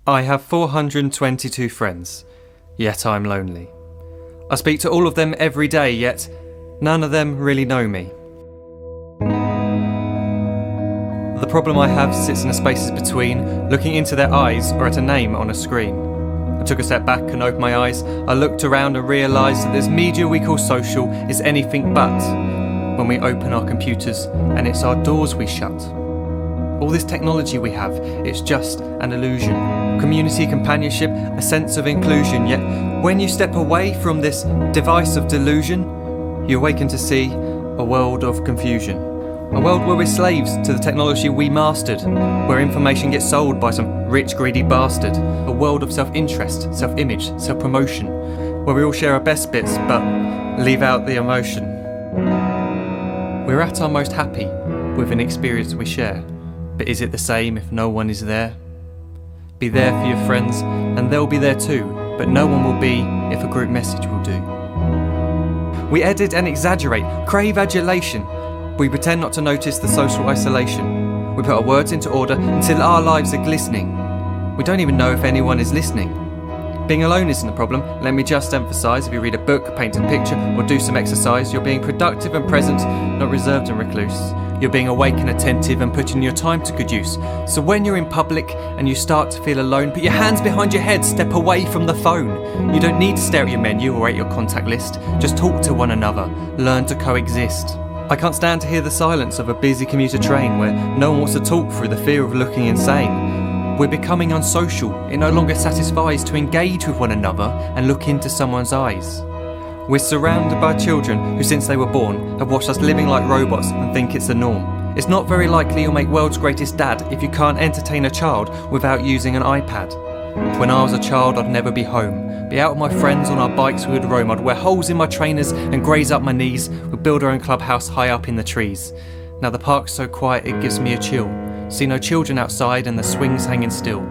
I have 422 friends, yet I'm lonely. I speak to all of them every day, yet none of them really know me. The problem I have sits in the spaces between looking into their eyes or at a name on a screen. I took a step back and opened my eyes. I looked around and realised that this media we call social is anything but when we open our computers and it's our doors we shut. All this technology we have, it's just an illusion. Community, companionship, a sense of inclusion. Yet when you step away from this device of delusion, you awaken to see a world of confusion. A world where we're slaves to the technology we mastered, where information gets sold by some rich, greedy bastard. A world of self-interest, self-image, self-promotion, where we all share our best bits but leave out the emotion. We're at our most happy with an experience we share. But is it the same if no one is there? Be there for your friends, and they'll be there too, but no one will be if a group message will do. We edit and exaggerate, crave adulation. We pretend not to notice the social isolation. We put our words into order until our lives are glistening. We don't even know if anyone is listening. Being alone isn't a problem. Let me just emphasise, if you read a book, paint a picture, or do some exercise, you're being productive and present, not reserved and recluse. You're being awake and attentive and putting your time to good use. So when you're in public and you start to feel alone, put your hands behind your head, step away from the phone. You don't need to stare at your menu or at your contact list. Just talk to one another, learn to coexist. I can't stand to hear the silence of a busy commuter train where no one wants to talk through the fear of looking insane. We're becoming unsocial. It no longer satisfies to engage with one another and look into someone's eyes. We're surrounded by children who, since they were born, have watched us living like robots and think it's the norm. It's not very likely you'll make world's greatest dad if you can't entertain a child without using an iPad. When I was a child, I'd never be home. Be out with my friends on our bikes, we would roam. I'd wear holes in my trainers and graze up my knees. We'd build our own clubhouse high up in the trees. Now the park's so quiet it gives me a chill. See no children outside and the swings hanging still.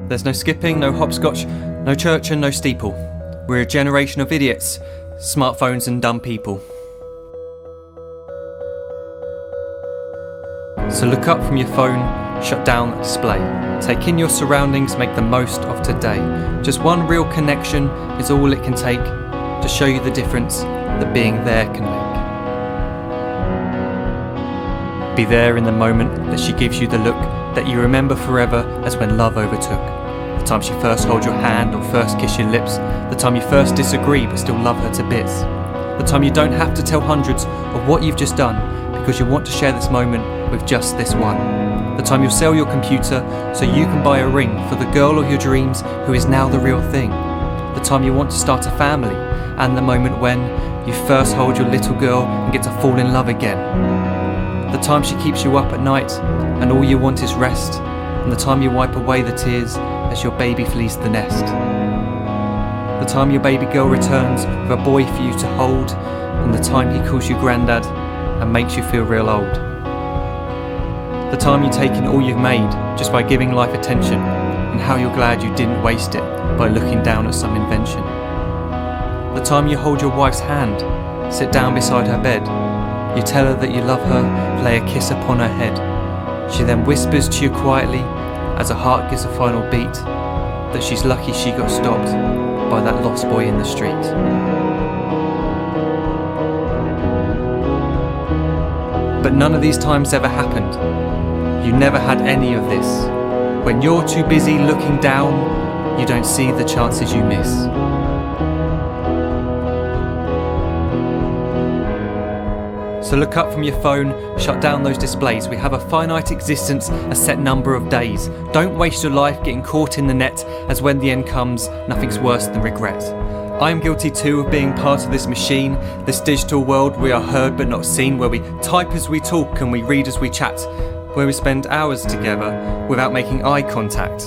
There's no skipping, no hopscotch, no church and no steeple. We're a generation of idiots, smartphones and dumb people. So look up from your phone, shut down the display. Take in your surroundings, make the most of today. Just one real connection is all it can take to show you the difference that being there can make. Be there in the moment that she gives you the look that you remember forever as when love overtook. The time she first holds your hand or first kiss your lips. The time you first disagree but still love her to bits. The time you don't have to tell hundreds of what you've just done because you want to share this moment with just this one. The time you'll sell your computer so you can buy a ring for the girl of your dreams who is now the real thing. The time you want to start a family, and the moment when you first hold your little girl and get to fall in love again. The time she keeps you up at night and all you want is rest, and the time you wipe away the tears as your baby flees the nest. The time your baby girl returns with a boy for you to hold, and the time he calls you granddad and makes you feel real old. The time you take in all you've made just by giving life attention, and how you're glad you didn't waste it by looking down at some invention. The time you hold your wife's hand, sit down beside her bed, you tell her that you love her, lay a kiss upon her head. She then whispers to you quietly, as her heart gives a final beat, that she's lucky she got stopped by that lost boy in the street. But none of these times ever happened. You never had any of this. When you're too busy looking down, you don't see the chances you miss. So look up from your phone, shut down those displays. We have a finite existence, a set number of days. Don't waste your life getting caught in the net, as when the end comes, nothing's worse than regret. I am guilty too of being part of this machine, this digital world we are heard but not seen, where we type as we talk and we read as we chat, where we spend hours together without making eye contact.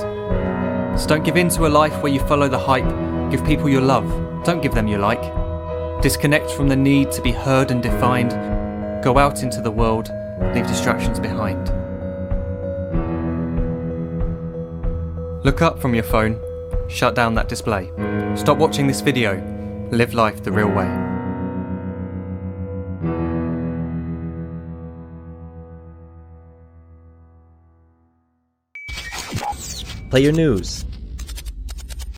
So don't give in to a life where you follow the hype. Give people your love, don't give them your like. Disconnect from the need to be heard and defined. Go out into the world, leave distractions behind. Look up from your phone, shut down that display. Stop watching this video, live life the real way. Play your news.